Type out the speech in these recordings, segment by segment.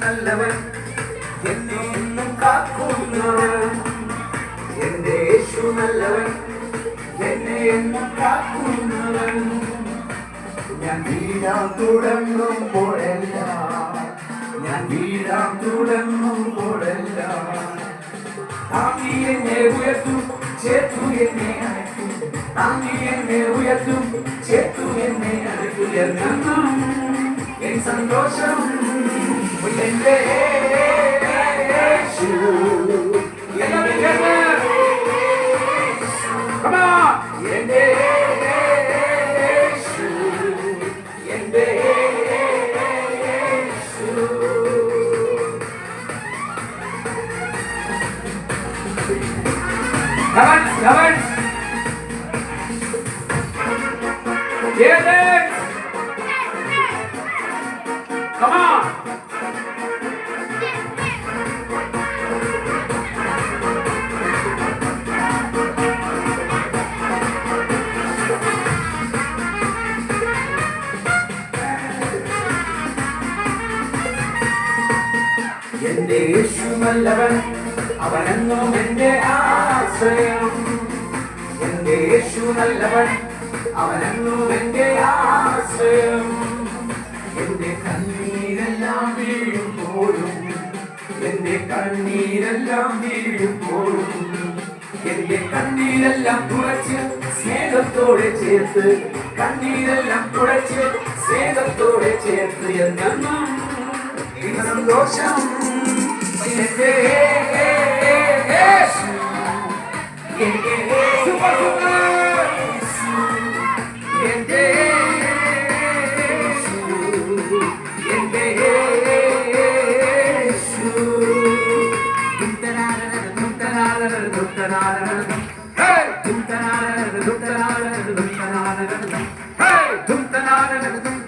നല്ലവൻ എന്നെ എന്നും കാക്കുന്നവൻ എന്റെ യേശു നല്ലവൻ എന്നെ എന്നും കാക്കുന്നവൻ ഞാൻ വീഴാൻ തുടങ്ങുമ്പോഴെല്ലാം താങ്ങി എന്നെ ഉയർത്തും ചേർത്തു എന്നെ അടയ്ക്കും താങ്ങി എന്നെ ഉയർത്തും ചേർത്തു എന്നെ അടയ്ക്കും എൻ സന്തോഷം എന്റെ യേശു എന്റെ യേശു എന്റെ യേശു Come on! എന്റെ യേശു നല്ലവൻ അവനെന്നും എന്റെ ആശ്രയം എന്റെ യേശു നല്ലവൻ അവനെന്നും എന്റെ ആശ്രയം എന്റെ കണ്ണീരെല്ലാം വീഴുമ്പോഴും എന്റെ കണ്ണീരെല്ലാം വീഴുമ്പോഴും എന്റെ കണ്ണീരെല്ലാം തുടച്ച് സ്നേഹത്തോടെ ചേർത്ത് കണ്ണീരെല്ലാം തുടച്ച് സ്നേഹത്തോടെ ചേർത്ത് എന്നും സന്തോഷം എന്റെ യേശു എന്റെ യേശു എന്റെ യേശു എന്റെ യേശു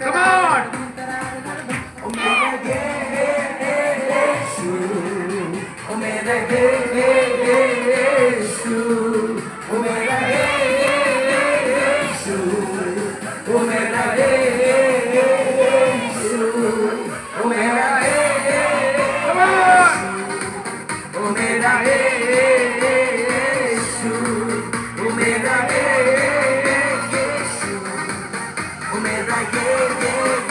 Come on! Omega,